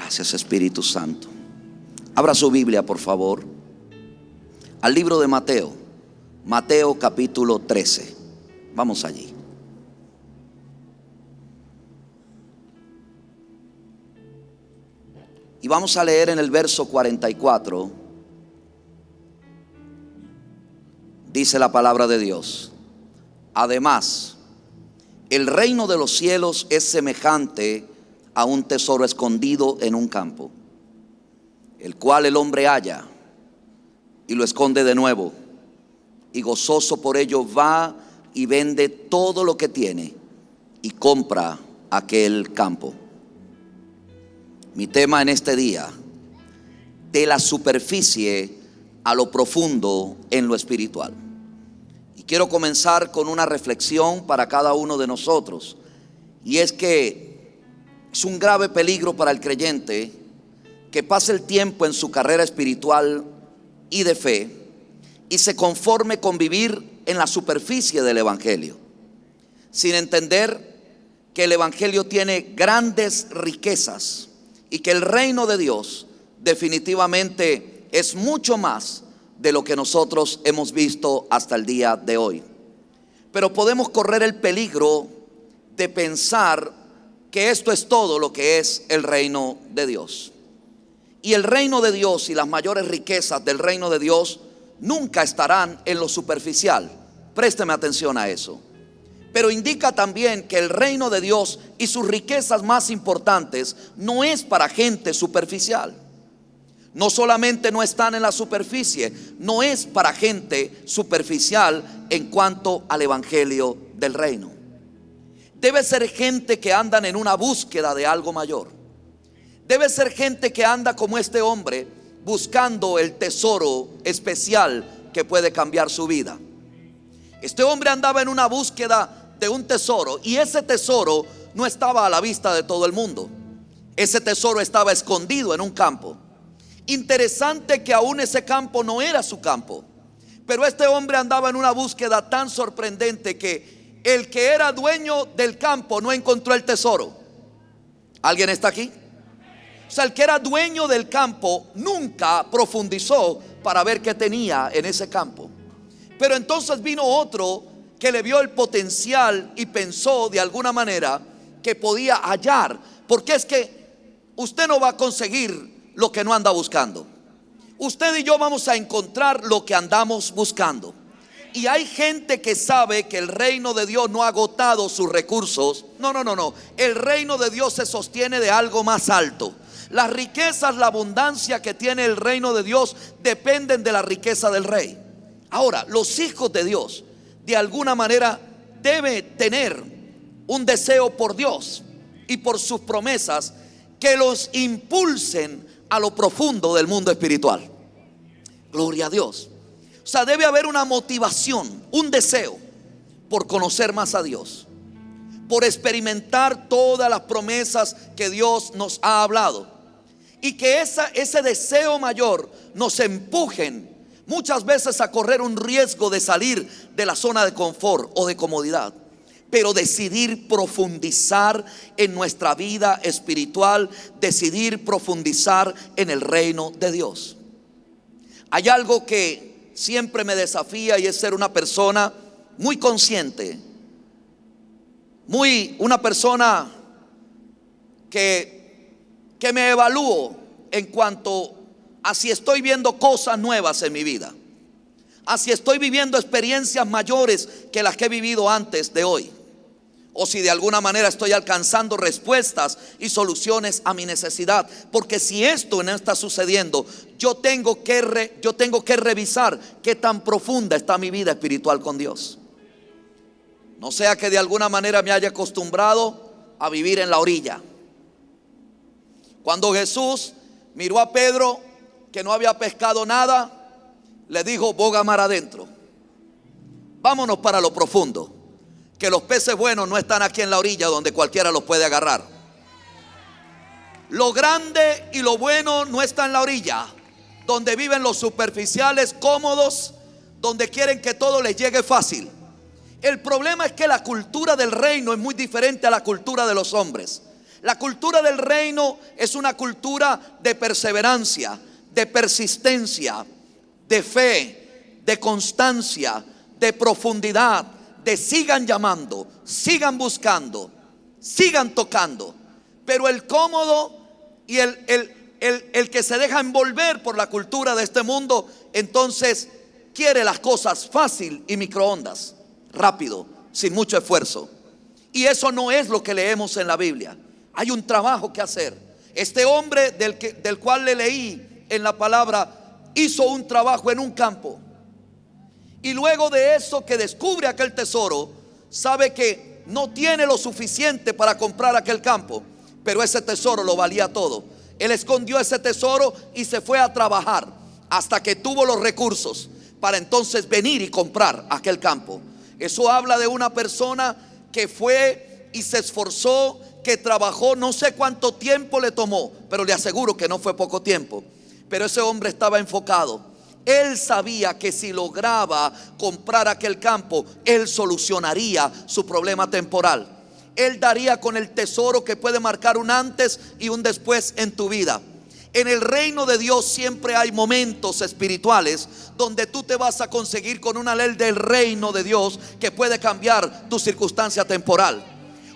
Gracias, Espíritu Santo. Abra su Biblia, por favor, al libro de Mateo, Mateo capítulo 13. Vamos allí. Y vamos a leer en el verso 44. Dice la palabra de Dios: además, el reino de los cielos es semejante a un tesoro escondido en un campo, el cual el hombre halla y lo esconde de nuevo, y gozoso por ello va y vende todo lo que tiene y compra aquel campo. Mi tema en este día: de la superficie a lo profundo en lo espiritual. Y quiero comenzar con una reflexión para cada uno de nosotros, y es que es un grave peligro para el creyente que pase el tiempo en su carrera espiritual y de fe y se conforme con vivir en la superficie del evangelio, sin entender que el evangelio tiene grandes riquezas y que el reino de Dios definitivamente es mucho más de lo que nosotros hemos visto hasta el día de hoy. Pero podemos correr el peligro de pensar que esto es todo lo que es el reino de Dios. Y el reino de Dios y las mayores riquezas del reino de Dios nunca estarán en lo superficial. Présteme atención a eso. Pero indica también que el reino de Dios y sus riquezas más importantes no es para gente superficial. No solamente no están en la superficie, no es para gente superficial en cuanto al evangelio del reino. Debe ser gente que andan en una búsqueda de algo mayor. Debe ser gente que anda como este hombre, buscando el tesoro especial que puede cambiar su vida. Este hombre andaba en una búsqueda de un tesoro, y ese tesoro no estaba a la vista de todo el mundo. Ese tesoro estaba escondido en un campo. Interesante que aún ese campo no era su campo, pero este hombre andaba en una búsqueda tan sorprendente que el que era dueño del campo no encontró el tesoro. ¿Alguien está aquí? O sea, el que era dueño del campo nunca profundizó para ver qué tenía en ese campo. Pero entonces vino otro que le vio el potencial y pensó de alguna manera que podía hallar. Porque es que usted no va a conseguir lo que no anda buscando. Usted y yo vamos a encontrar lo que andamos buscando. Y hay gente que sabe que el reino de Dios no ha agotado sus recursos. No. El reino de Dios se sostiene de algo más alto. Las riquezas, la abundancia que tiene el reino de Dios dependen de la riqueza del rey. Ahora, los hijos de Dios de alguna manera deben tener un deseo por Dios y por sus promesas que los impulsen a lo profundo del mundo espiritual. Gloria a Dios. O sea, debe haber una motivación, un deseo por conocer más a Dios, por experimentar todas las promesas que Dios nos ha hablado, y que ese deseo mayor nos empujen muchas veces a correr un riesgo de salir de la zona de confort o de comodidad, pero decidir profundizar en nuestra vida espiritual, decidir profundizar en el reino de Dios. Hay algo que siempre me desafía, y es ser una persona muy consciente, una persona que me evalúo en cuanto a si estoy viendo cosas nuevas en mi vida, a si estoy viviendo experiencias mayores que las que he vivido antes de hoy, o si de alguna manera estoy alcanzando respuestas y soluciones a mi necesidad. Porque si esto no está sucediendo, yo tengo que revisar qué tan profunda está mi vida espiritual con Dios. No sea que de alguna manera me haya acostumbrado a vivir en la orilla. Cuando Jesús miró a Pedro que no había pescado nada, le dijo: boga mar adentro, vámonos para lo profundo, que los peces buenos no están aquí en la orilla donde cualquiera los puede agarrar. Lo grande y lo bueno no está en la orilla donde viven los superficiales, cómodos, donde quieren que todo les llegue fácil. El problema es que la cultura del reino es muy diferente a la cultura de los hombres. La cultura del reino es una cultura de perseverancia, de persistencia, de fe, de constancia, de profundidad, de sigan llamando, sigan buscando, sigan tocando. Pero el cómodo y el que se deja envolver por la cultura de este mundo, entonces quiere las cosas fácil y microondas, rápido, sin mucho esfuerzo. Y eso no es lo que leemos en la Biblia. Hay un trabajo que hacer. Este hombre del cual le leí en la palabra hizo un trabajo en un campo. Y luego de eso, que descubre aquel tesoro, sabe que no tiene lo suficiente para comprar aquel campo, pero ese tesoro lo valía todo. Él escondió ese tesoro y se fue a trabajar hasta que tuvo los recursos para entonces venir y comprar aquel campo. Eso habla de una persona que fue y se esforzó, que trabajó, no sé cuánto tiempo le tomó, pero le aseguro que no fue poco tiempo. Pero ese hombre estaba enfocado. Él sabía que si lograba comprar aquel campo, él solucionaría su problema temporal. Él daría con el tesoro que puede marcar un antes y un después en tu vida. En el reino de Dios siempre hay momentos espirituales donde tú te vas a conseguir con una ley del reino de Dios que puede cambiar tu circunstancia temporal.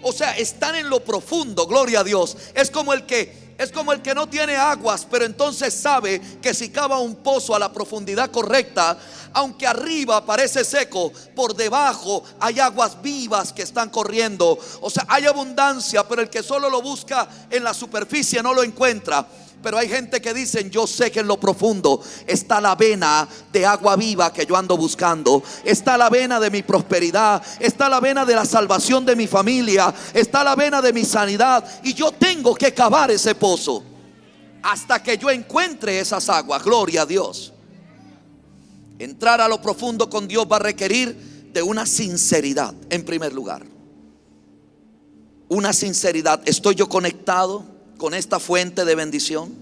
O sea, están en lo profundo, gloria a Dios. Es como el que no tiene aguas, pero entonces sabe que si cava un pozo a la profundidad correcta, aunque arriba parece seco, por debajo hay aguas vivas que están corriendo. O sea, hay abundancia, pero el que solo lo busca en la superficie no lo encuentra. Pero hay gente que dicen: yo sé que en lo profundo está la vena de agua viva que yo ando buscando. Está la vena de mi prosperidad, está la vena de la salvación de mi familia, está la vena de mi sanidad. Y yo tengo que cavar ese pozo hasta que yo encuentre esas aguas. Gloria a Dios. Entrar a lo profundo con Dios va a requerir de una sinceridad. En primer lugar, una sinceridad. ¿Estoy yo conectado con esta fuente de bendición?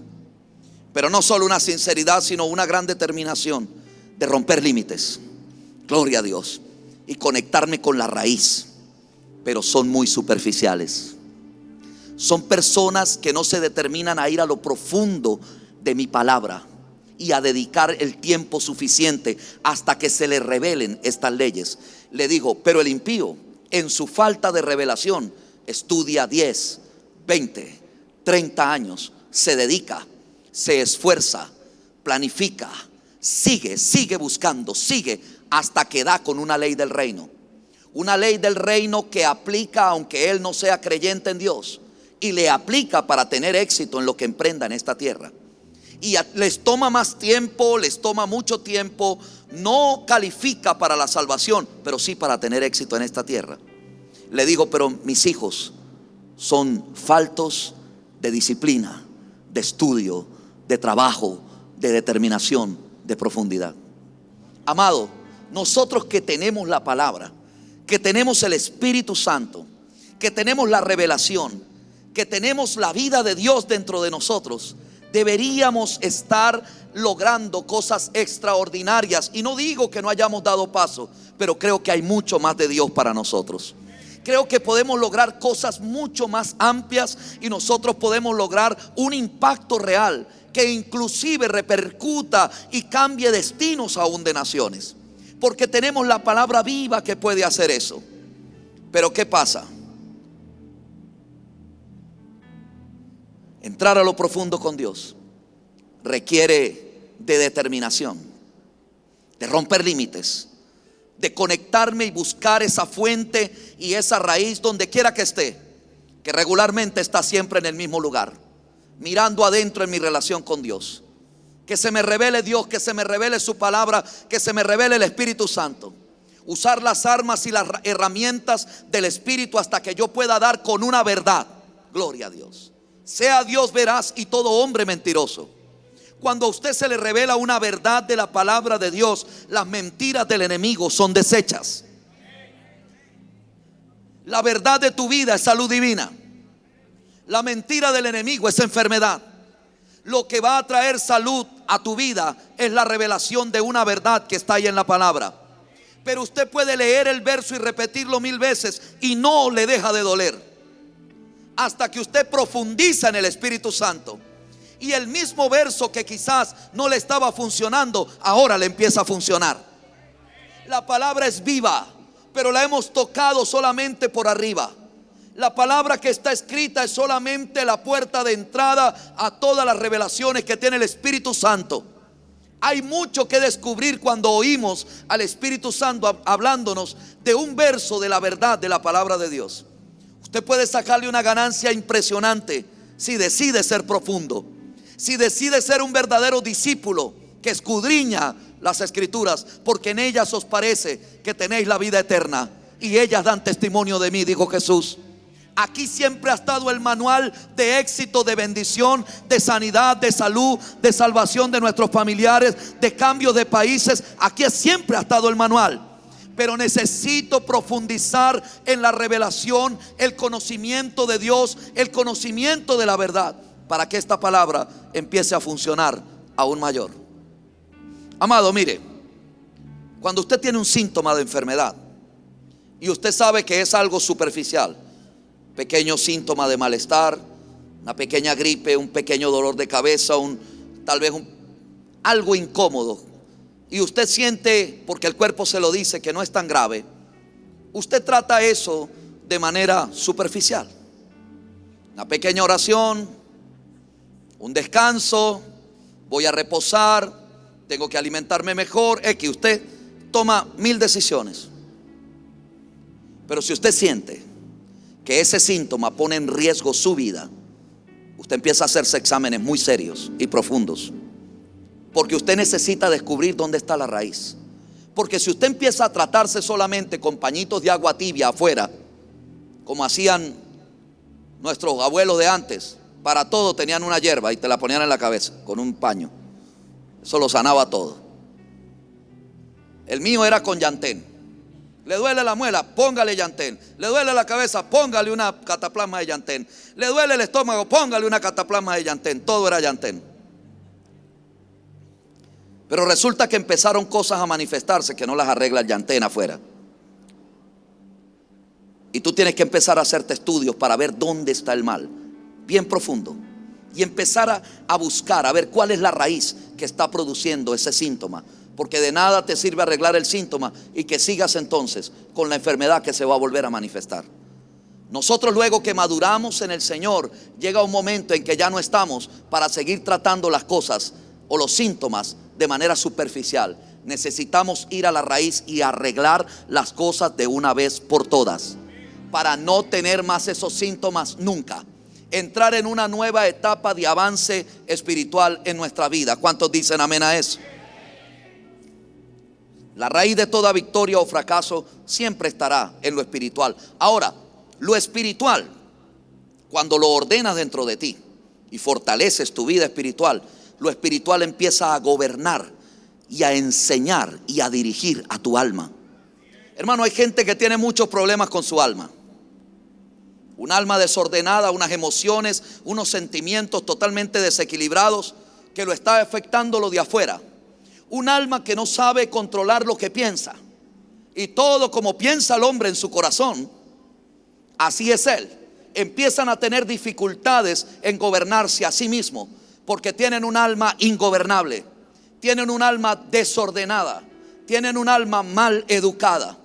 Pero no solo una sinceridad, sino una gran determinación de romper límites. Gloria a Dios. Y conectarme con la raíz. Pero son muy superficiales. Son personas que no se determinan a ir a lo profundo de mi palabra y a dedicar el tiempo suficiente hasta que se le revelen estas leyes. Le dijo: pero el impío, en su falta de revelación, estudia 10, 20, 30 años, se dedica, se esfuerza, planifica, sigue buscando, sigue hasta que da con una ley del reino. Una ley del reino que aplica aunque él no sea creyente en Dios, y le aplica para tener éxito en lo que emprenda en esta tierra. Y les toma más tiempo, les toma mucho tiempo, no califica para la salvación, pero sí para tener éxito en esta tierra. Le digo: pero mis hijos son faltos de disciplina, de estudio, de trabajo, de determinación, de profundidad. Amado, nosotros que tenemos la palabra, que tenemos el Espíritu Santo, que tenemos la revelación, que tenemos la vida de Dios dentro de nosotros, deberíamos estar logrando cosas extraordinarias. Y no digo que no hayamos dado paso, pero creo que hay mucho más de Dios para nosotros. Creo que podemos lograr cosas mucho más amplias y nosotros podemos lograr un impacto real que inclusive repercuta y cambie destinos aún de naciones, porque tenemos la palabra viva que puede hacer eso. Pero ¿qué pasa? Entrar a lo profundo con Dios requiere de determinación, de romper límites, de conectarme y buscar esa fuente y esa raíz donde quiera que esté, que regularmente está siempre en el mismo lugar, mirando adentro en mi relación con Dios. Que se me revele Dios, que se me revele su palabra, que se me revele el Espíritu Santo. Usar las armas y las herramientas del Espíritu hasta que yo pueda dar con una verdad. Gloria a Dios. Sea Dios veraz y todo hombre mentiroso. Cuando a usted se le revela una verdad de la palabra de Dios, las mentiras del enemigo son deshechas. La verdad de tu vida es salud divina. La mentira del enemigo es enfermedad. Lo que va a traer salud a tu vida es la revelación de una verdad que está ahí en la palabra. Pero usted puede leer el verso y repetirlo 1000 veces y no le deja de doler. hasta que usted profundiza en el Espíritu Santo. Y el mismo verso que quizás no le estaba funcionando, ahora le empieza a funcionar. La palabra es viva, pero la hemos tocado solamente por arriba. La palabra que está escrita es solamente la puerta de entrada a todas las revelaciones que tiene el Espíritu Santo. Hay mucho que descubrir cuando oímos al Espíritu Santo hablándonos de un verso de la verdad de la palabra de Dios. Usted puede sacarle una ganancia impresionante si decide ser profundo, si decide ser un verdadero discípulo que escudriña las Escrituras, porque en ellas os parece que tenéis la vida eterna y ellas dan testimonio de mí, dijo Jesús. Aquí siempre ha estado el manual de éxito, de bendición, de sanidad, de salud, de salvación de nuestros familiares, de cambio de países. Aquí siempre ha estado el manual. Pero necesito profundizar en la revelación, el conocimiento de Dios, el conocimiento de la verdad, para que esta palabra empiece a funcionar aún mayor. Amado, mire, cuando usted tiene un síntoma de enfermedad y usted sabe que es algo superficial, pequeño síntoma de malestar, una pequeña gripe, un pequeño dolor de cabeza, tal vez algo incómodo, y usted siente, porque el cuerpo se lo dice, que no es tan grave, usted trata eso de manera superficial. Una pequeña oración, un descanso, voy a reposar, tengo que alimentarme mejor, que usted toma 1000 decisiones. Pero si usted siente que ese síntoma pone en riesgo su vida, usted empieza a hacerse exámenes muy serios y profundos, porque usted necesita descubrir dónde está la raíz. Porque si usted empieza a tratarse solamente con pañitos de agua tibia afuera, como hacían nuestros abuelos de antes, para todo tenían una hierba y te la ponían en la cabeza con un paño, eso lo sanaba todo. El mío era con llantén. Le duele la muela, póngale llantén. Le duele la cabeza, póngale una cataplasma de llantén. Le duele el estómago, póngale una cataplasma de llantén. Todo era llantén. Pero resulta que empezaron cosas a manifestarse que no las arregla el llantén afuera. Y tú tienes que empezar a hacerte estudios para ver dónde está el mal, bien profundo. Y empezar a buscar, a ver cuál es la raíz que está produciendo ese síntoma. Porque de nada te sirve arreglar el síntoma y que sigas entonces con la enfermedad que se va a volver a manifestar. Nosotros, luego que maduramos en el Señor, llega un momento en que ya no estamos para seguir tratando las cosas o los síntomas de manera superficial. Necesitamos ir a la raíz y arreglar las cosas de una vez por todas, para no tener más esos síntomas nunca. Entrar en una nueva etapa de avance espiritual en nuestra vida. ¿Cuántos dicen amén a eso? La raíz de toda victoria o fracaso siempre estará en lo espiritual. Ahora, lo espiritual, cuando lo ordenas dentro de ti y fortaleces tu vida espiritual, lo espiritual empieza a gobernar y a enseñar y a dirigir a tu alma. Hermano, hay gente que tiene muchos problemas con su alma. Un alma desordenada, unas emociones, unos sentimientos totalmente desequilibrados que lo está afectando lo de afuera. Un alma que no sabe controlar lo que piensa. Y todo como piensa el hombre en su corazón, así es él. Empiezan a tener dificultades en gobernarse a sí mismo, porque tienen un alma ingobernable, tienen un alma desordenada, tienen un alma mal educada.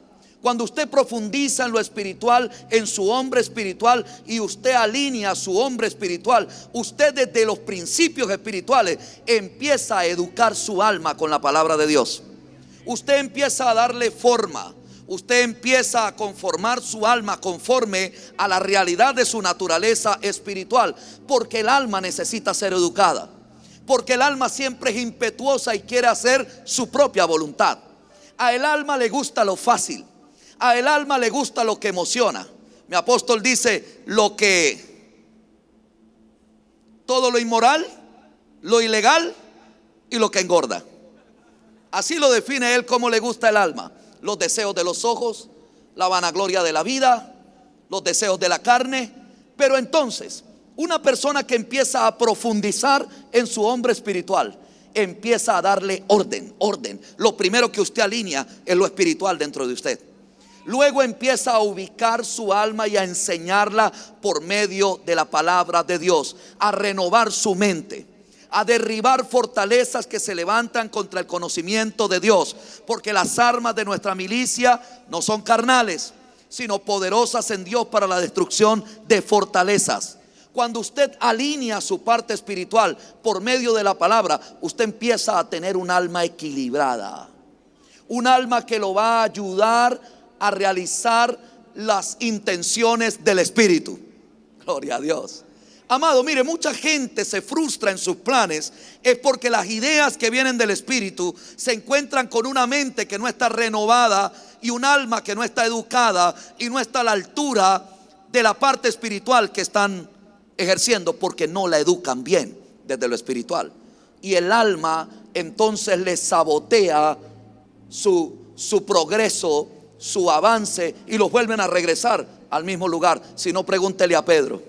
Cuando usted profundiza en lo espiritual, en su hombre espiritual, y usted alinea su hombre espiritual, usted desde los principios espirituales empieza a educar su alma con la palabra de Dios. Usted empieza a darle forma. Usted empieza a conformar su alma conforme a la realidad de su naturaleza espiritual, porque el alma necesita ser educada, porque el alma siempre es impetuosa y quiere hacer su propia voluntad. A el alma le gusta lo fácil, a el alma le gusta lo que emociona. Mi apóstol dice todo lo inmoral, lo ilegal y lo que engorda. Así lo define él, cómo le gusta el alma. Los deseos de los ojos, la vanagloria de la vida, los deseos de la carne. Pero entonces, una persona que empieza a profundizar en su hombre espiritual, empieza a darle orden. Lo primero que usted alinea es lo espiritual dentro de usted. Luego empieza a ubicar su alma y a enseñarla por medio de la palabra de Dios, a renovar su mente, a derribar fortalezas que se levantan contra el conocimiento de Dios, porque las armas de nuestra milicia no son carnales, sino poderosas en Dios para la destrucción de fortalezas. Cuando usted alinea su parte espiritual por medio de la palabra, usted empieza a tener un alma equilibrada, un alma que lo va a ayudar a realizar las intenciones del Espíritu. Gloria a Dios. Amado, mire, mucha gente se frustra en sus planes es porque las ideas que vienen del Espíritu se encuentran con una mente que no está renovada y un alma que no está educada y no está a la altura de la parte espiritual que están ejerciendo, porque no la educan bien desde lo espiritual. Y el alma entonces le sabotea su progreso, su avance, y los vuelven a regresar al mismo lugar. Si no, pregúntele a Pedro.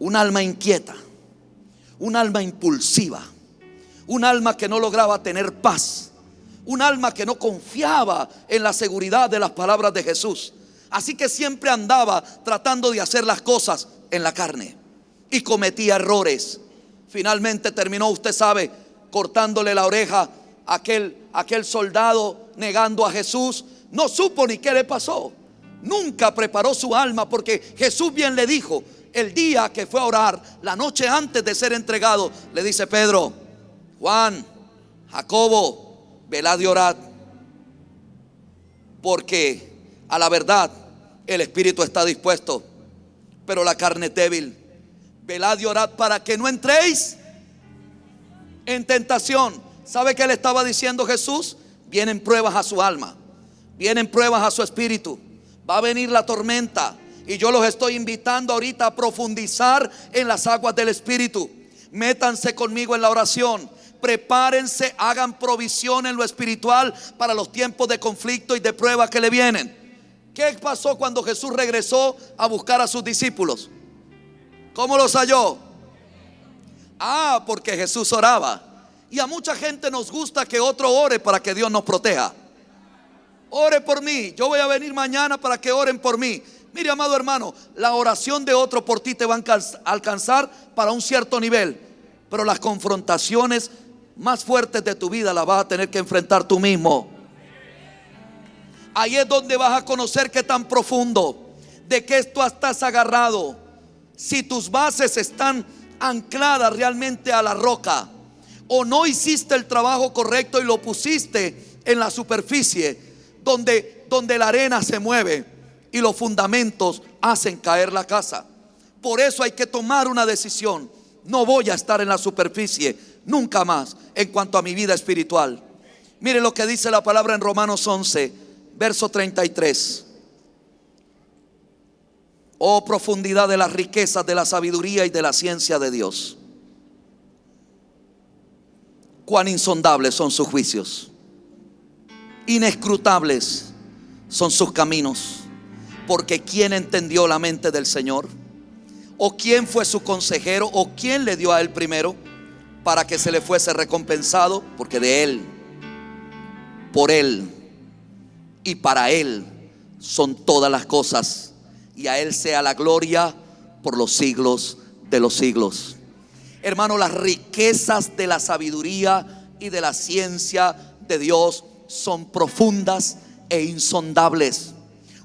Un alma inquieta, un alma impulsiva, un alma que no lograba tener paz, un alma que no confiaba en la seguridad de las palabras de Jesús. Así que siempre andaba tratando de hacer las cosas en la carne y cometía errores. Finalmente terminó, usted sabe, cortándole la oreja a aquel soldado, negando a Jesús. No supo ni qué le pasó. Nunca preparó su alma, porque Jesús bien le dijo, el día que fue a orar, la noche antes de ser entregado, le dice: Pedro, Juan, Jacobo, velad y orad, porque a la verdad el espíritu está dispuesto, pero la carne es débil. Velad y orad para que no entréis en tentación. ¿Sabe qué le estaba diciendo Jesús? Vienen pruebas a su alma, vienen pruebas a su espíritu, va a venir la tormenta, y yo los estoy invitando ahorita a profundizar en las aguas del Espíritu. Métanse conmigo en la oración, prepárense, hagan provisión en lo espiritual para los tiempos de conflicto y de prueba que le vienen. ¿Qué pasó cuando Jesús regresó a buscar a sus discípulos? ¿Cómo los halló? Porque Jesús oraba. Y a mucha gente nos gusta que otro ore para que Dios nos proteja. Ore por mí, yo voy a venir mañana para que oren por mí. Mire, amado hermano, la oración de otro por ti te va a alcanzar para un cierto nivel, pero las confrontaciones más fuertes de tu vida las vas a tener que enfrentar tú mismo. Ahí es donde vas a conocer qué tan profundo, de qué tú estás agarrado, si tus bases están ancladas realmente a la roca, o no hiciste el trabajo correcto y lo pusiste en la superficie donde la arena se mueve y los fundamentos hacen caer la casa. Por eso hay que tomar una decisión. No voy a estar en la superficie nunca más en cuanto a mi vida espiritual. Mire lo que dice la palabra en Romanos 11, verso 33. Oh, profundidad de las riquezas de la sabiduría y de la ciencia de Dios. Cuán insondables son sus juicios, inescrutables son sus caminos. Porque ¿quién entendió la mente del Señor? ¿O quién fue su consejero? ¿O quién le dio a él primero para que se le fuese recompensado? Porque de él, por él y para él son todas las cosas, y a él sea la gloria por los siglos de los siglos. Hermano, las riquezas de la sabiduría y de la ciencia de Dios son profundas e insondables.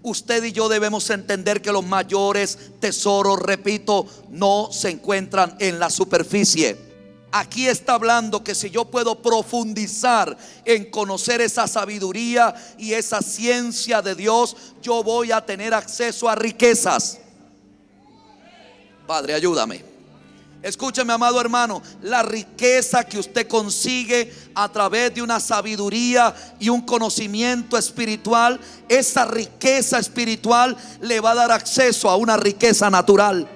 Usted y yo debemos entender que los mayores tesoros, repito, no se encuentran en la superficie. Aquí está hablando que si yo puedo profundizar en conocer esa sabiduría y esa ciencia de Dios, yo voy a tener acceso a riquezas. Padre, ayúdame. Escúcheme, amado hermano, la riqueza que usted consigue a través de una sabiduría y un conocimiento espiritual, esa riqueza espiritual le va a dar acceso a una riqueza natural.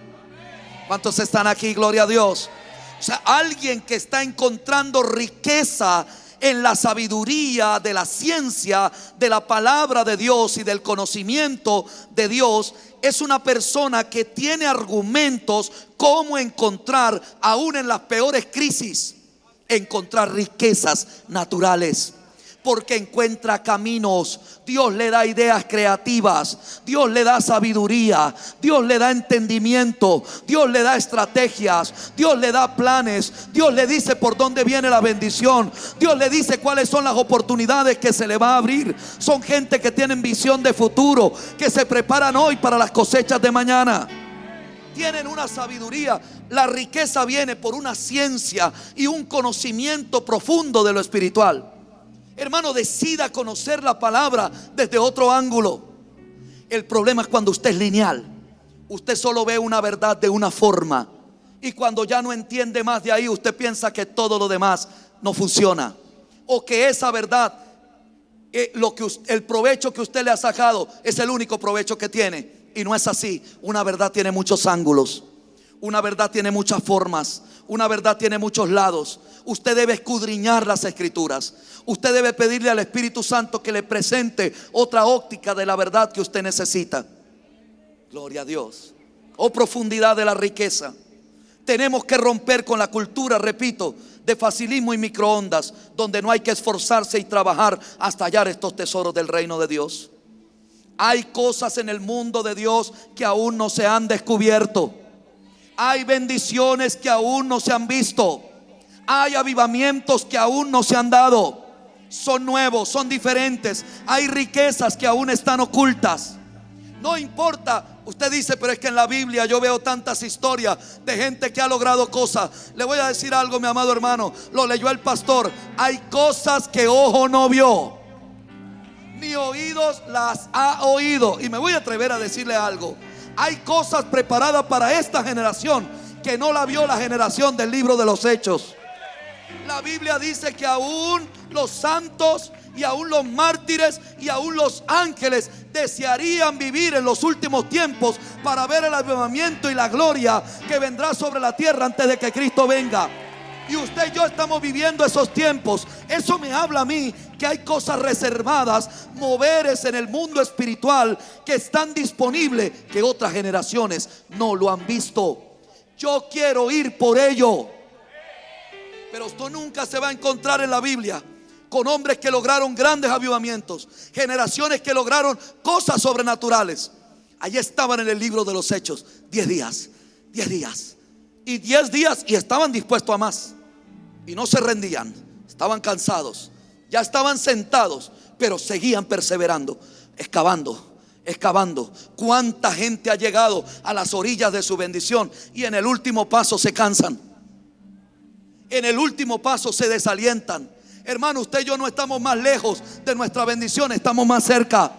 ¿Cuántos están aquí? Gloria a Dios. O sea, alguien que está encontrando riqueza en la sabiduría de la ciencia de la palabra de Dios y del conocimiento de Dios, es una persona que tiene argumentos cómo encontrar, aún en las peores crisis, encontrar riquezas naturales. porque encuentra caminos. Dios le da ideas creativas, Dios le da sabiduría, Dios le da entendimiento, Dios le da estrategias, Dios le da planes, Dios le dice por dónde viene la bendición, Dios le dice cuáles son las oportunidades que se le va a abrir. Son gente que tienen visión de futuro, que se preparan hoy para las cosechas de mañana. Tienen una sabiduría. La riqueza viene por una ciencia y un conocimiento profundo de lo espiritual. Hermano, decida conocer la palabra desde otro ángulo. El problema es cuando usted es lineal. Usted solo ve una verdad de una forma, y cuando ya no entiende más de ahí, usted piensa que todo lo demás no funciona, o que esa verdad, el provecho que usted le ha sacado es el único provecho que tiene. Y no es así. Una verdad tiene muchos ángulos, una verdad tiene muchas formas, una verdad tiene muchos lados. Usted debe escudriñar las escrituras. Usted debe pedirle al Espíritu Santo que le presente otra óptica de la verdad que usted necesita. Gloria a Dios. Oh, profundidad de la riqueza. Tenemos que romper con la cultura, repito, de facilismo y microondas, donde no hay que esforzarse y trabajar hasta hallar estos tesoros del reino de Dios. Hay cosas en el mundo de Dios que aún no se han descubierto. Hay bendiciones que aún no se han visto. Hay avivamientos que aún no se han dado. Son nuevos, son diferentes. Hay riquezas que aún están ocultas. No importa. Usted dice, pero es que en la Biblia yo veo tantas historias de gente que ha logrado cosas. Le voy a decir algo, mi amado hermano. Lo leyó el pastor. Hay cosas que ojo no vio, ni oídos las ha oído. Y me voy a atrever a decirle algo. Hay cosas preparadas para esta generación que no la vio la generación del libro de los Hechos. La Biblia dice que aún los santos y aún los mártires y aún los ángeles desearían vivir en los últimos tiempos para ver el avivamiento y la gloria que vendrá sobre la tierra antes de que Cristo venga. Y usted y yo estamos viviendo esos tiempos. Eso me habla a mí que hay cosas reservadas, moveres en el mundo espiritual que están disponibles, que otras generaciones no lo han visto. Yo quiero ir por ello. Pero usted nunca se va a encontrar en la Biblia con hombres que lograron grandes avivamientos, generaciones que lograron cosas sobrenaturales. Allí estaban en el libro de los Hechos. 10 días y 10 días, y estaban dispuestos a más. Y no se rendían, estaban cansados, ya estaban sentados, pero seguían perseverando, excavando. Cuánta gente ha llegado a las orillas de su bendición y en el último paso se cansan, en el último paso se desalientan. Hermano, usted y yo no estamos más lejos de nuestra bendición, estamos más cerca,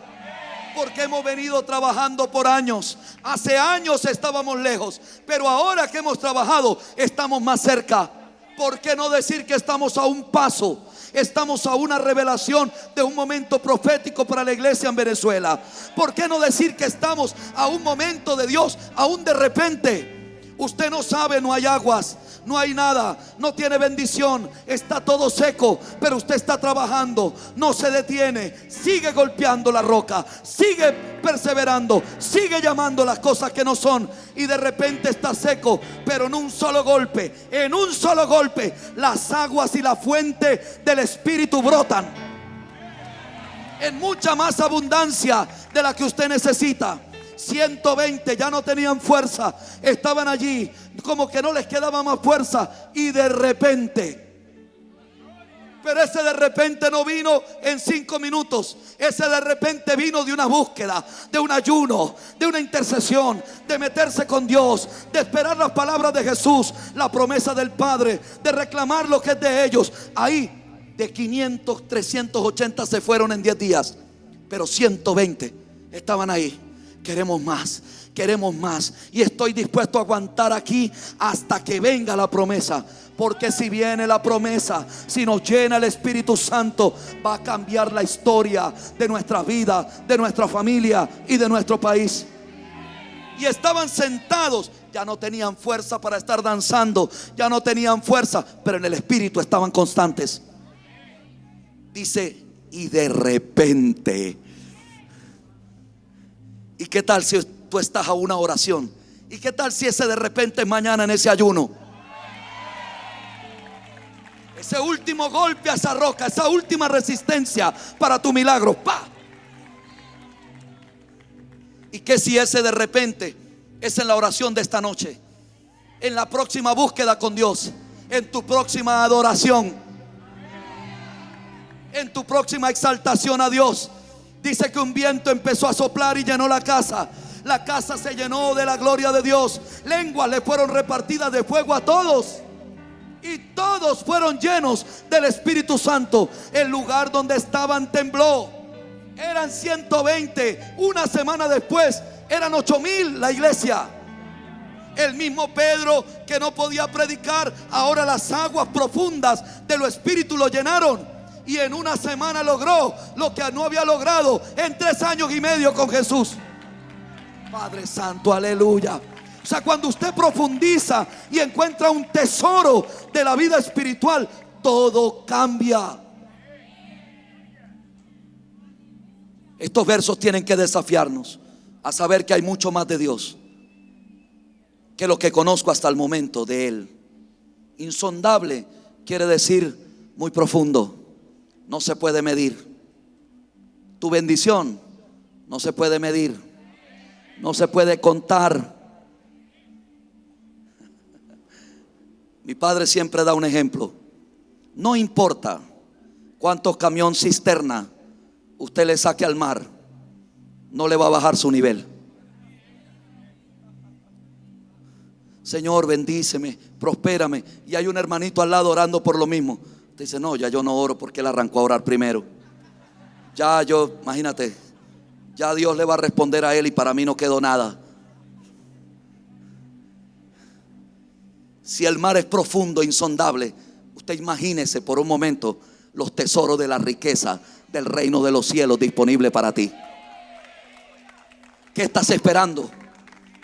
porque hemos venido trabajando por años. Hace años estábamos lejos, pero ahora que hemos trabajado estamos más cerca. ¿Por qué no decir que estamos a un paso? Estamos a una revelación de un momento profético para la iglesia en Venezuela. ¿Por qué no decir que estamos a un momento de Dios, aún de repente? Usted no sabe, no hay aguas, no hay nada, no tiene bendición, está todo seco, pero usted está trabajando, no se detiene, sigue golpeando la roca, sigue perseverando, sigue llamando las cosas que no son, y de repente está seco, pero en un solo golpe, las aguas y la fuente del Espíritu brotan en mucha más abundancia de la que usted necesita. 120 ya no tenían fuerza, estaban allí como que no les quedaba más fuerza, y de repente, pero ese de repente no vino en 5 minutos, ese de repente vino de una búsqueda, de un ayuno, de una intercesión, de meterse con Dios, de esperar las palabras de Jesús, la promesa del Padre, de reclamar lo que es de ellos. Ahí de 500, 380 se fueron en 10 días, pero 120 estaban ahí. Queremos más, y estoy dispuesto a aguantar aquí hasta que venga la promesa, porque si viene la promesa, si nos llena el Espíritu Santo, va a cambiar la historia de nuestra vida, de nuestra familia y de nuestro país. Y estaban sentados, ya no tenían fuerza para estar danzando, ya no tenían fuerza, pero en el Espíritu estaban constantes. Dice, y de repente. ¿Y qué tal si tú estás a una oración? ¿Y qué tal si ese de repente es mañana en ese ayuno? Ese último golpe a esa roca, esa última resistencia para tu milagro. ¡Pah! ¿Y qué si ese de repente es en la oración de esta noche? En la próxima búsqueda con Dios, en tu próxima adoración, en tu próxima exaltación a Dios. Dice que un viento empezó a soplar y llenó la casa. La casa se llenó de la gloria de Dios. Lenguas le fueron repartidas de fuego a todos, y todos fueron llenos del Espíritu Santo. El lugar donde estaban tembló. Eran 120. Una semana después eran 8,000 la iglesia. El mismo Pedro, que no podía predicar, ahora las aguas profundas de lo Espíritu lo llenaron. Y en una semana logró lo que no había logrado en 3 años y medio con Jesús. Padre Santo, aleluya. O sea, cuando usted profundiza y encuentra un tesoro de la vida espiritual, todo cambia. Estos versos tienen que desafiarnos a saber que hay mucho más de Dios que lo que conozco hasta el momento de Él. Insondable quiere decir muy profundo. No se puede medir. Tu bendición no se puede medir, no se puede contar. Mi padre siempre da un ejemplo. No importa cuántos camión cisterna usted le saque al mar, no le va a bajar su nivel. Señor, bendíceme, prospérame. Y hay un hermanito al lado orando por lo mismo. Usted dice, no, ya yo no oro porque él arrancó a orar primero. Ya yo, imagínate, ya Dios le va a responder a él y para mí no quedó nada. Si el mar es profundo, insondable, usted imagínese por un momento los tesoros de la riqueza del reino de los cielos disponible para ti. ¿Qué estás esperando?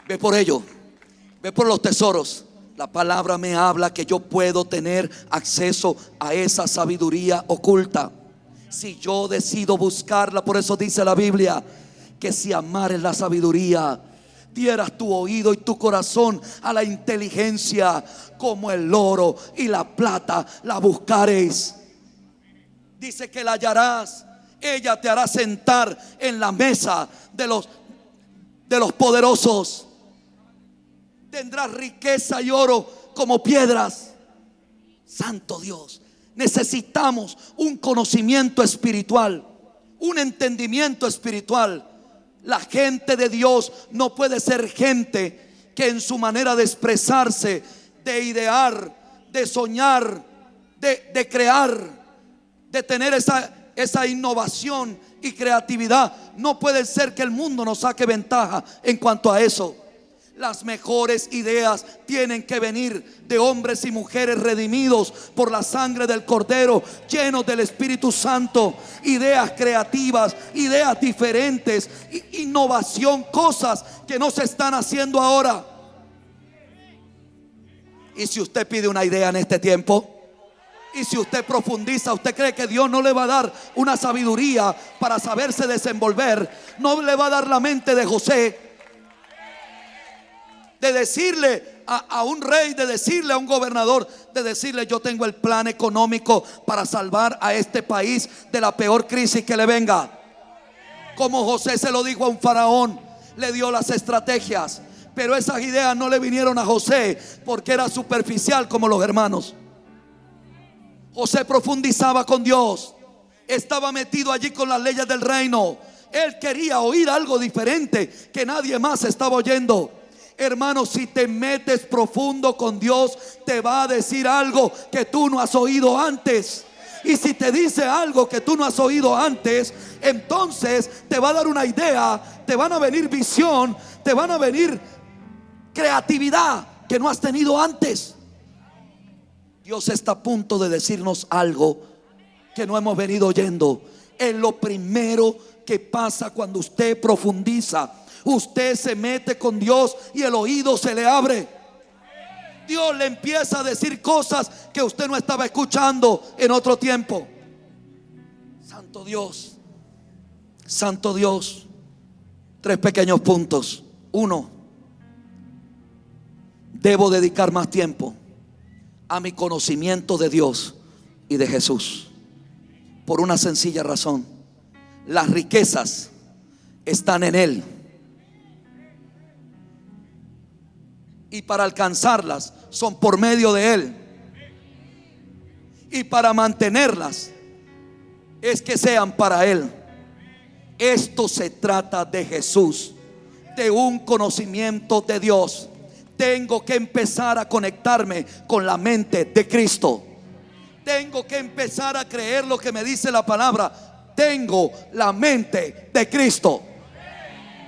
Ve por ello, ve por los tesoros. La palabra me habla que yo puedo tener acceso a esa sabiduría oculta si yo decido buscarla. Por eso dice la Biblia que si amares la sabiduría, dieras tu oído y tu corazón a la inteligencia, como el oro y la plata la buscareis. Dice que la hallarás. Ella te hará sentar en la mesa de los poderosos. Tendrás riqueza y oro como piedras. Santo Dios, necesitamos un conocimiento espiritual, un entendimiento espiritual. La gente de Dios no puede ser gente que en su manera de expresarse, de idear, de soñar, de crear, de tener esa innovación y creatividad, no puede ser que el mundo nos saque ventaja en cuanto a eso. Las mejores ideas tienen que venir de hombres y mujeres redimidos por la sangre del Cordero, llenos del Espíritu Santo. Ideas creativas, ideas diferentes, innovación, cosas que no se están haciendo ahora. Y si usted pide una idea en este tiempo, y si usted profundiza, usted cree que Dios no le va a dar una sabiduría para saberse desenvolver, no le va a dar la mente de José, de decirle a un rey, de decirle a un gobernador, de decirle: yo tengo el plan económico para salvar a este país de la peor crisis que le venga. Como José se lo dijo a un faraón, le dio las estrategias, pero esas ideas no le vinieron a José porque era superficial como los hermanos. José profundizaba con Dios, estaba metido allí con las leyes del reino. Él quería oír algo diferente que nadie más estaba oyendo. Hermano, si te metes profundo con Dios, te va a decir algo que tú no has oído antes. Y si te dice algo que tú no has oído antes, entonces te va a dar una idea, te van a venir visión, te van a venir creatividad que no has tenido antes. Dios está a punto de decirnos algo que no hemos venido oyendo. Es lo primero que pasa cuando usted profundiza. Usted se mete con Dios y el oído se le abre. Dios le empieza a decir cosas que usted no estaba escuchando en otro tiempo. Santo Dios, Santo Dios. 3 pequeños puntos. 1, debo dedicar más tiempo a mi conocimiento de Dios y de Jesús. Por una sencilla razón: las riquezas están en Él, y para alcanzarlas son por medio de Él, y para mantenerlas es que sean para Él. Esto se trata de Jesús, de un conocimiento de Dios. Tengo que empezar a conectarme con la mente de Cristo. Tengo que empezar a creer lo que me dice la palabra. Tengo la mente de Cristo.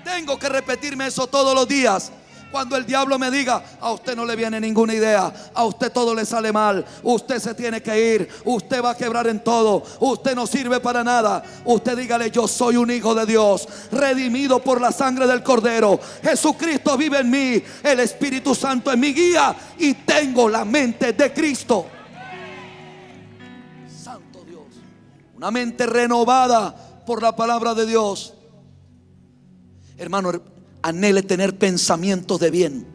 Tengo que repetirme eso todos los días. Cuando el diablo me diga: a usted no le viene ninguna idea, a usted todo le sale mal, usted se tiene que ir, usted va a quebrar en todo, usted no sirve para nada, usted dígale: yo soy un hijo de Dios, redimido por la sangre del Cordero. Jesucristo vive en mí, el Espíritu Santo es mi guía, y tengo la mente de Cristo. Santo Dios, una mente renovada por la palabra de Dios. Hermano, anhele tener pensamientos de bien,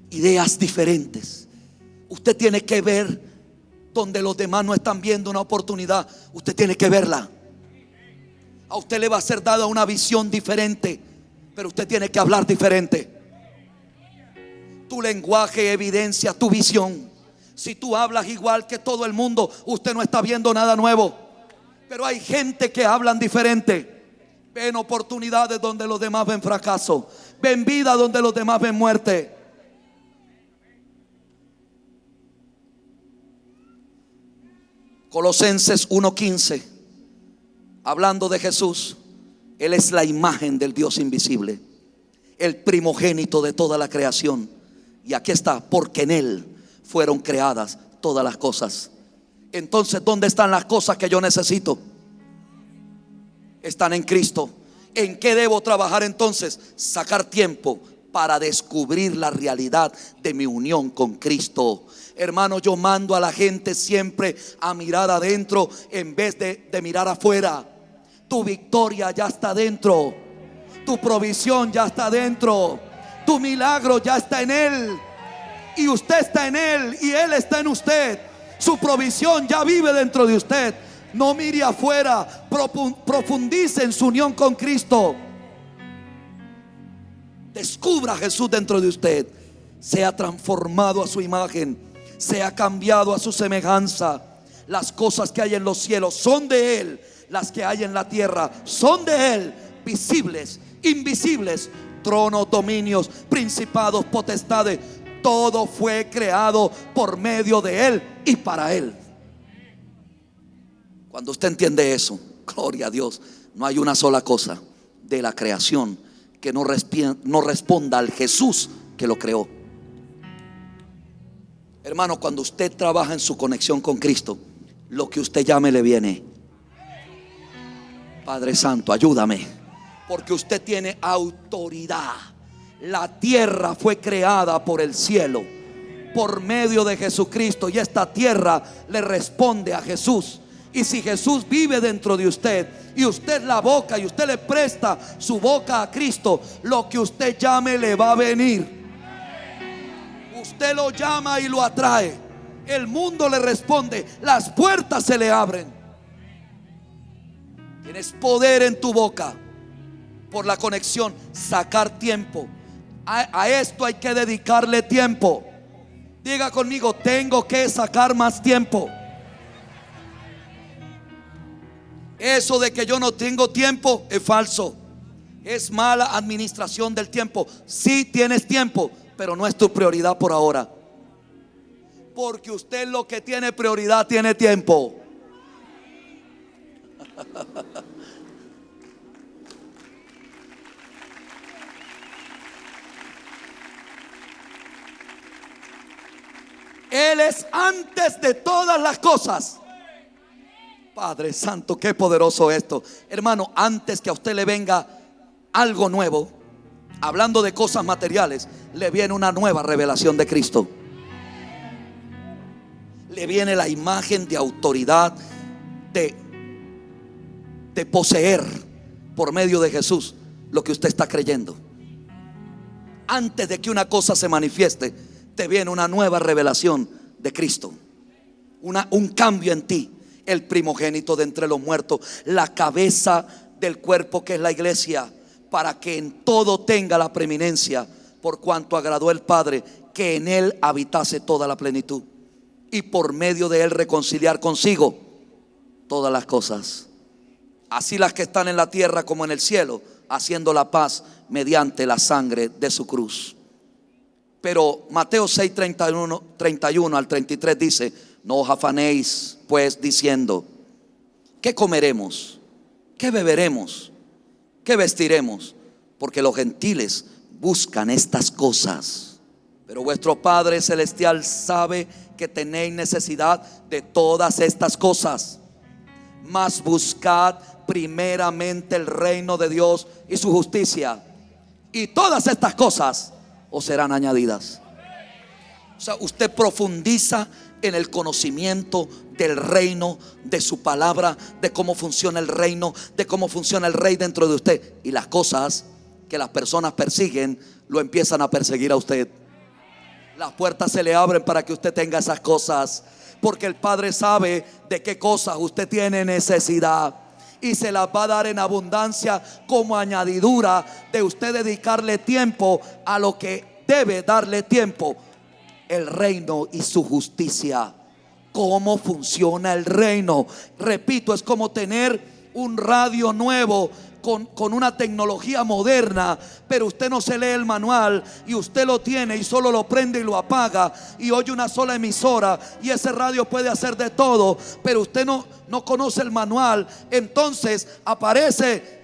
ideas diferentes. Usted tiene que ver donde los demás no están viendo una oportunidad. Usted tiene que verla. A usted le va a ser dada una visión diferente, pero usted tiene que hablar diferente. Tu lenguaje evidencia tu visión. Si tú hablas igual que todo el mundo, usted no está viendo nada nuevo. Pero hay gente que hablan diferente. Ven oportunidades donde los demás ven fracaso. Ven vida donde los demás ven muerte. Colosenses 1:15, hablando de Jesús: Él es la imagen del Dios invisible, el primogénito de toda la creación. Y aquí está: porque en Él fueron creadas todas las cosas. Entonces, ¿dónde están las cosas que yo necesito? Están en Cristo. ¿En qué debo trabajar entonces? Sacar tiempo para descubrir la realidad de mi unión con Cristo. Hermano, yo mando a la gente siempre a mirar adentro en vez de mirar afuera. Tu victoria ya está dentro. Tu provisión ya está dentro. Tu milagro ya está en Él. Y usted está en Él y Él está en usted. Su provisión ya vive dentro de usted. No mire afuera, profundice en su unión con Cristo. Descubra a Jesús dentro de usted. Sea transformado a su imagen, sea cambiado a su semejanza. Las cosas que hay en los cielos son de Él, las que hay en la tierra son de Él, visibles, invisibles, tronos, dominios, principados, potestades. Todo fue creado por medio de Él y para Él. Cuando usted entiende eso, gloria a Dios, no hay una sola cosa de la creación que no responda al Jesús que lo creó. Hermano, cuando usted trabaja en su conexión con Cristo, lo que usted llame le viene. Padre Santo, ayúdame, porque usted tiene autoridad. La tierra fue creada por el cielo, por medio de Jesucristo, y esta tierra le responde a Jesús. Y si Jesús vive dentro de usted y usted la boca y usted le presta su boca a Cristo, lo que usted llame le va a venir. Usted lo llama y lo atrae. El mundo le responde, las puertas se le abren. Tienes poder en tu boca por la conexión. Sacar tiempo. A esto hay que dedicarle tiempo. Diga conmigo: tengo que sacar más tiempo. Eso de que yo no tengo tiempo es falso. Es mala administración del tiempo. Sí tienes tiempo, pero no es tu prioridad por ahora. Porque usted lo que tiene prioridad tiene tiempo. Él es antes de todas las cosas. Padre Santo, qué poderoso esto. Hermano, antes que a usted le venga algo nuevo, hablando de cosas materiales, le viene una nueva revelación de Cristo. Le viene la imagen de autoridad, de poseer por medio de Jesús lo que usted está creyendo. Antes de que una cosa se manifieste, te viene una nueva revelación de Cristo. un cambio en ti. El primogénito de entre los muertos, la cabeza del cuerpo que es la iglesia, para que en todo tenga la preeminencia, por cuanto agradó el Padre que en él habitase toda la plenitud, y por medio de él reconciliar consigo todas las cosas, así las que están en la tierra como en el cielo, haciendo la paz mediante la sangre de su cruz. Pero Mateo 6, 31 al 33 dice: no os afanéis pues diciendo: ¿qué comeremos? ¿Qué beberemos? ¿Qué vestiremos? Porque los gentiles buscan estas cosas, pero vuestro Padre celestial sabe que tenéis necesidad de todas estas cosas. Mas buscad primeramente el reino de Dios y su justicia, y todas estas cosas os serán añadidas. O sea, usted profundiza en el conocimiento del reino, de su palabra, de cómo funciona el reino, de cómo funciona el rey dentro de usted, y las cosas que las personas persiguen lo empiezan a perseguir a usted. Las puertas se le abren para que usted tenga esas cosas, porque el Padre sabe de qué cosas usted tiene necesidad y se las va a dar en abundancia como añadidura de usted dedicarle tiempo a lo que debe darle tiempo: el reino y su justicia. ¿Cómo funciona el reino? Repito, es como tener un radio nuevo con una tecnología moderna, pero usted no se lee el manual, y usted lo tiene y solo lo prende y lo apaga y oye una sola emisora, y ese radio puede hacer de todo, pero usted no conoce el manual. Entonces aparece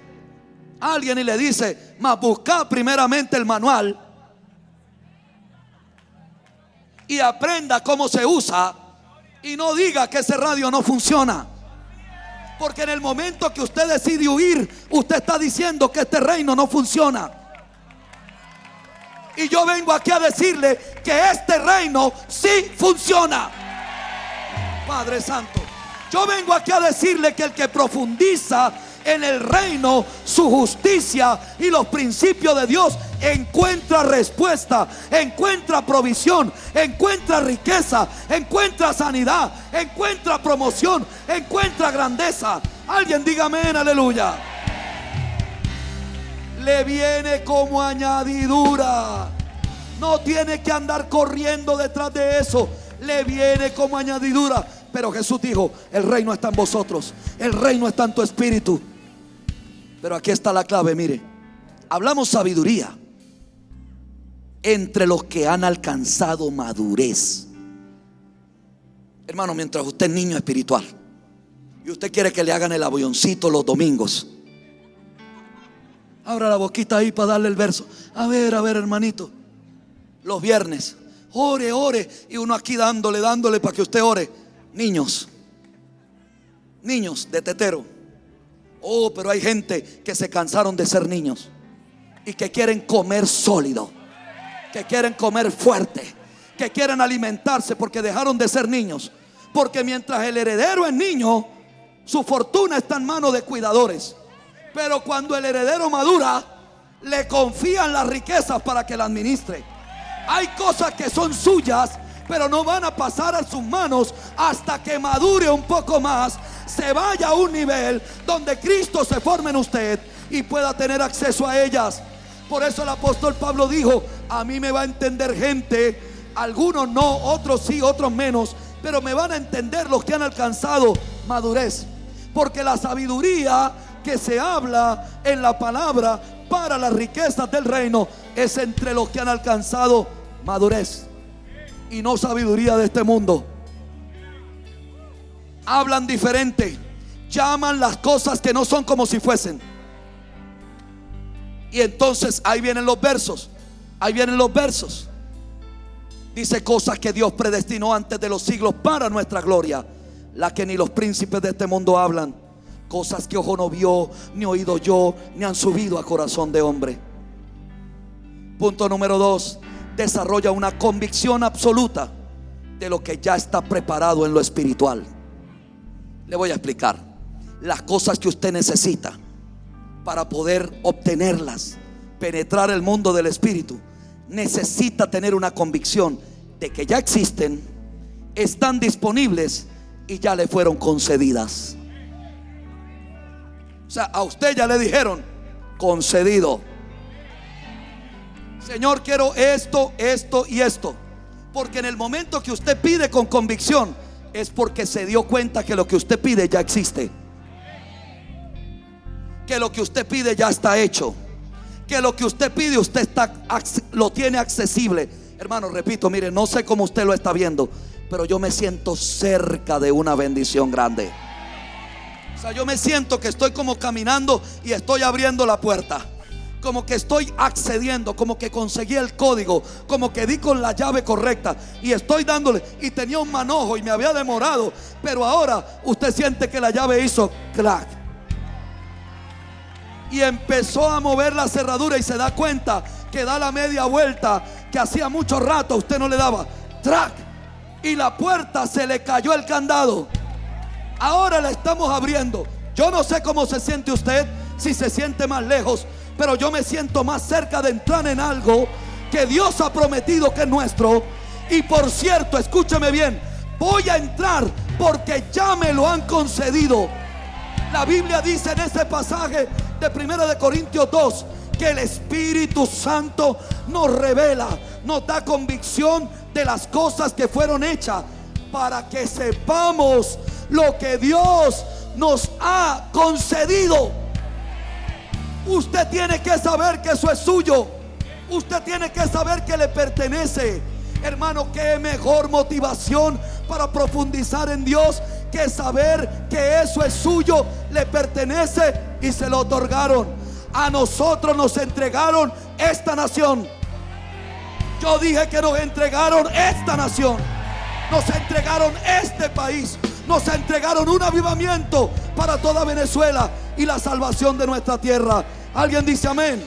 alguien y le dice: mas buscad primeramente el manual y aprenda cómo se usa, y no diga que ese radio no funciona. Porque en el momento que usted decide huir, usted está diciendo que este reino no funciona. Y yo vengo aquí a decirle que este reino sí funciona. Padre Santo, yo vengo aquí a decirle que el que profundiza en el reino, su justicia y los principios de Dios, encuentra respuesta, encuentra provisión, encuentra riqueza, encuentra sanidad, encuentra promoción, encuentra grandeza. Alguien diga amén, aleluya. Le viene como añadidura. No tiene que andar corriendo detrás de eso. Le viene como añadidura. Pero Jesús dijo: el reino está en vosotros, el reino está en tu espíritu. Pero aquí está la clave, mire. Hablamos sabiduría entre los que han alcanzado madurez. Hermano, mientras usted es niño espiritual y usted quiere que le hagan el avioncito los domingos, abra la boquita ahí para darle el verso. A ver, hermanito. Los viernes, ore, y uno aquí dándole para que usted ore. Niños de tetero. Oh, pero hay gente que se cansaron de ser niños y que quieren comer sólido, que quieren comer fuerte, que quieren alimentarse porque dejaron de ser niños. Porque mientras el heredero es niño, su fortuna está en manos de cuidadores. Pero cuando el heredero madura, le confían las riquezas para que la administre. Hay cosas que son suyas, pero no van a pasar a sus manos hasta que madure un poco más, se vaya a un nivel donde Cristo se forme en usted y pueda tener acceso a ellas. Por eso el apóstol Pablo dijo: a mí me va a entender gente, algunos no, otros sí, otros menos, pero me van a entender los que han alcanzado madurez. Porque la sabiduría que se habla en la palabra para las riquezas del reino es entre los que han alcanzado madurez, y no sabiduría de este mundo. Hablan diferente, llaman las cosas que no son como si fuesen. Y entonces ahí vienen los versos. Dice: cosas que Dios predestinó antes de los siglos para nuestra gloria, la que ni los príncipes de este mundo hablan. Cosas que ojo no vio, ni oído yo, ni han subido a corazón de hombre. Punto número 2. Desarrolla una convicción absoluta de lo que ya está preparado en lo espiritual. Le voy a explicar. Las cosas que usted necesita para poder obtenerlas, penetrar el mundo del espíritu, necesita tener una convicción de que ya existen están disponibles y ya le fueron concedidas. O sea, a usted ya le dijeron: concedido. Señor, quiero esto, esto y esto. Porque en el momento que usted pide con convicción, es porque se dio cuenta que lo que usted pide ya existe, que lo que usted pide ya está hecho, que lo que usted pide usted lo tiene accesible. Hermano, repito, mire, no sé cómo usted lo está viendo, pero yo me siento cerca de una bendición grande. O sea, yo me siento que estoy como caminando y estoy abriendo la puerta, como que estoy accediendo, como que conseguí el código, como que di con la llave correcta y estoy dándole. Y tenía un manojo y me había demorado, pero ahora usted siente que la llave hizo crack y empezó a mover la cerradura y se da cuenta que da la media vuelta que hacía mucho rato usted no le daba. Track, y la puerta se le cayó el candado. Ahora la estamos abriendo. Yo no sé cómo se siente usted, si se siente más lejos, pero yo me siento más cerca de entrar en algo que Dios ha prometido que es nuestro. Y por cierto, escúcheme bien, voy a entrar porque ya me lo han concedido. La Biblia dice en ese pasaje de 1 de Corintios 2 que el Espíritu Santo nos revela, nos da convicción de las cosas que fueron hechas, para que sepamos lo que Dios nos ha concedido. Usted tiene que saber que eso es suyo. Usted tiene que saber que le pertenece. Hermano, qué mejor motivación para profundizar en Dios que saber que eso es suyo, le pertenece y se lo otorgaron. A nosotros nos entregaron esta nación. Yo dije que nos entregaron esta nación. Nos entregaron este país. Nos entregaron un avivamiento para toda Venezuela y la salvación de nuestra tierra. Alguien dice amén.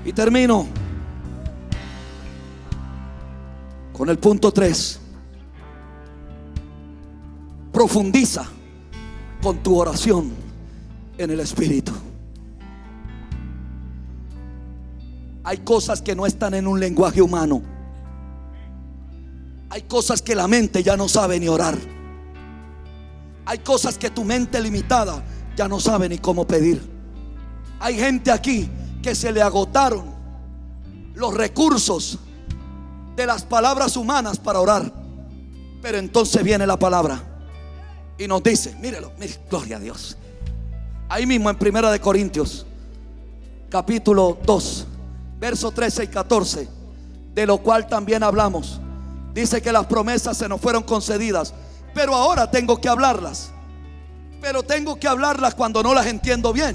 Y termino con el punto 3. Profundiza con tu oración en el Espíritu. Hay cosas que no están en un lenguaje humano. Hay cosas que la mente ya no sabe ni orar. Hay cosas que tu mente limitada ya no sabe ni cómo pedir. Hay gente aquí que se le agotaron los recursos de las palabras humanas para orar. Pero entonces viene la palabra y nos dice, mírelo, mire, gloria a Dios. Ahí mismo en 1 de Corintios capítulo 2 versos 13 y 14, de lo cual también hablamos. Dice que las promesas se nos fueron concedidas, pero ahora tengo que hablarlas. Pero tengo que hablarlas cuando no las entiendo bien.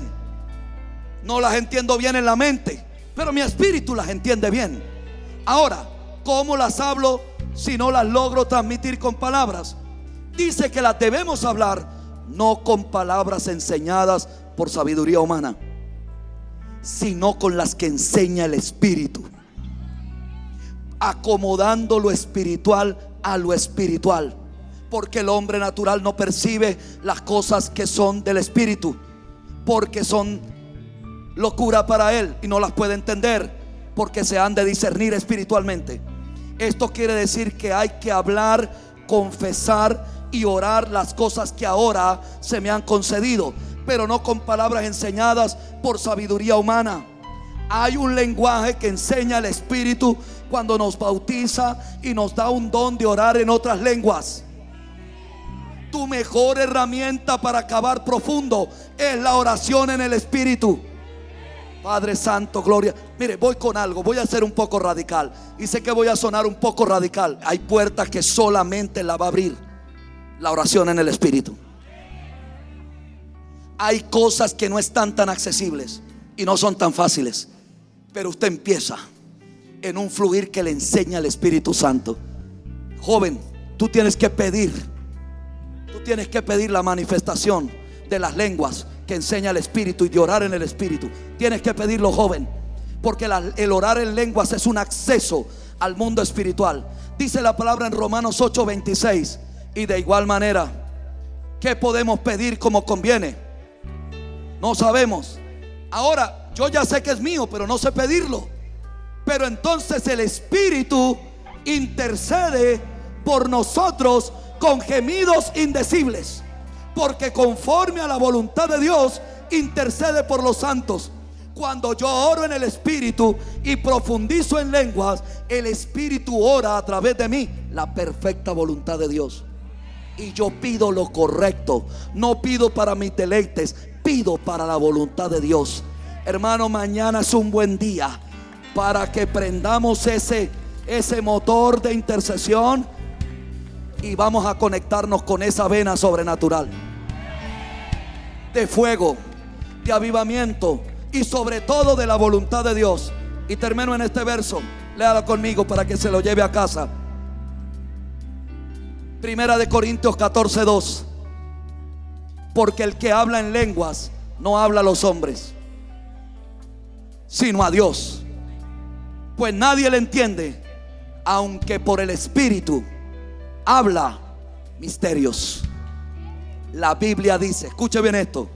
No las entiendo bien en la mente, pero mi espíritu las entiende bien. Ahora, ¿cómo las hablo si no las logro transmitir con palabras? Dice que las debemos hablar no con palabras enseñadas por sabiduría humana, sino con las que enseña el Espíritu, acomodando lo espiritual a lo espiritual, porque el hombre natural no percibe las cosas que son del Espíritu, porque son locura para él y no las puede entender, porque se han de discernir espiritualmente. Esto quiere decir que hay que hablar, confesar y orar las cosas que ahora se me han concedido, pero no con palabras enseñadas por sabiduría humana. Hay un lenguaje que enseña el Espíritu cuando nos bautiza y nos da un don de orar en otras lenguas. Tu mejor herramienta para cavar profundo es la oración en el Espíritu. Padre Santo, gloria. Mire, voy con algo, voy a ser un poco radical y sé que voy a sonar un poco radical. Hay puertas que solamente la va a abrir la oración en el Espíritu. Hay cosas que no están tan accesibles y no son tan fáciles, pero usted empieza en un fluir que le enseña el Espíritu Santo. Joven, tú tienes que pedir la manifestación de las lenguas que enseña el Espíritu y de orar en el Espíritu. Tienes que pedirlo, joven, porque el orar en lenguas es un acceso al mundo espiritual. Dice la palabra en Romanos 8:26, y de igual manera, ¿qué podemos pedir como conviene? No sabemos. Ahora, yo ya sé que es mío, pero no sé pedirlo. Pero entonces el Espíritu intercede por nosotros con gemidos indecibles, porque conforme a la voluntad de Dios intercede por los santos. Cuando yo oro en el Espíritu y profundizo en lenguas, el Espíritu ora a través de mí la perfecta voluntad de Dios. Y yo pido lo correcto, no pido para mis deleites, pido para la voluntad de Dios. Hermano, mañana es un buen día para que prendamos ese motor de intercesión y vamos a conectarnos con esa vena sobrenatural de fuego, de avivamiento y sobre todo de la voluntad de Dios. Y termino en este verso, léalo conmigo para que se lo lleve a casa. Primera de Corintios 14:2. Porque el que habla en lenguas no habla a los hombres, sino a Dios, pues nadie le entiende, aunque por el Espíritu habla misterios. La Biblia dice, escuche bien esto,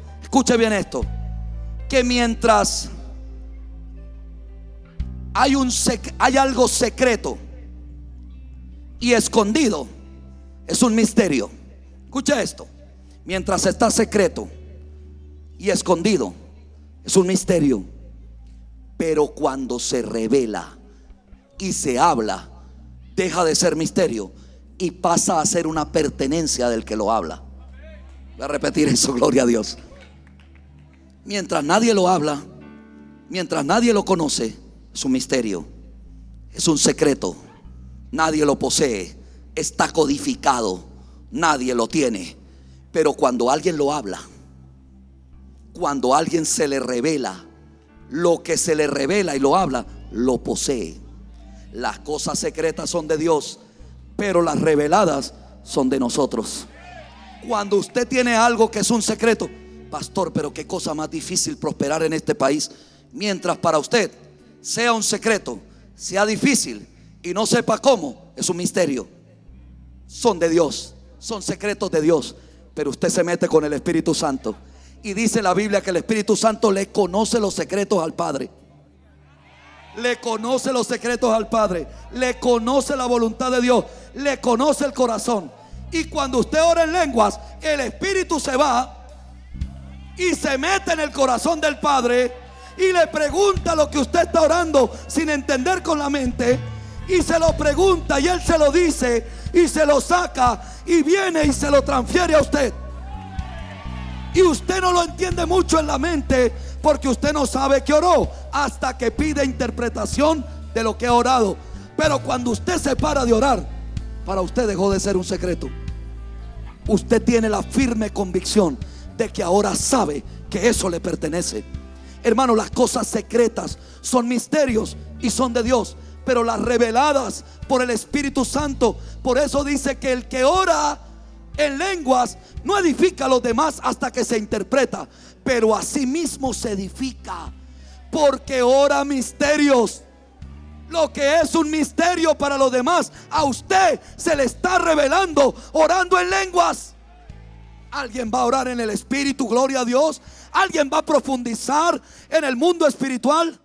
que mientras hay algo secreto y escondido, es un misterio. Escucha esto: mientras está secreto y escondido, es un misterio. Pero cuando se revela y se habla, deja de ser misterio y pasa a ser una pertenencia del que lo habla. Voy a repetir eso, gloria a Dios. Mientras nadie lo habla, mientras nadie lo conoce, es un misterio, es un secreto, nadie lo posee, está codificado, nadie lo tiene. Pero cuando alguien lo habla, cuando a alguien se le revela, lo que se le revela y lo habla, lo posee. Las cosas secretas son de Dios, pero las reveladas son de nosotros. Cuando usted tiene algo que es un secreto, pastor, pero qué cosa más difícil prosperar en este país. Mientras para usted sea un secreto, sea difícil y no sepa cómo, es un misterio. Son de Dios, son secretos de Dios. Pero usted se mete con el Espíritu Santo y dice la Biblia que el Espíritu Santo le conoce los secretos al Padre. Le conoce los secretos al Padre, le conoce la voluntad de Dios, le conoce el corazón. Y cuando usted ora en lenguas, el Espíritu se va y se mete en el corazón del Padre y le pregunta lo que usted está orando sin entender con la mente, y se lo pregunta y Él se lo dice y se lo saca y viene y se lo transfiere a usted. Y usted no lo entiende mucho en la mente porque usted no sabe que oró hasta que pide interpretación de lo que ha orado. Pero cuando usted se para de orar, para usted dejó de ser un secreto. Usted tiene la firme convicción de que ahora sabe que eso le pertenece. Hermano, las cosas secretas son misterios y son de Dios, pero las reveladas por el Espíritu Santo. Por eso dice que el que ora en lenguas no edifica a los demás hasta que se interpreta, pero a sí mismo se edifica, porque ora misterios. Lo que es un misterio para los demás, a usted se le está revelando orando en lenguas. Alguien va a orar en el Espíritu, gloria a Dios. Alguien va a profundizar en el mundo espiritual.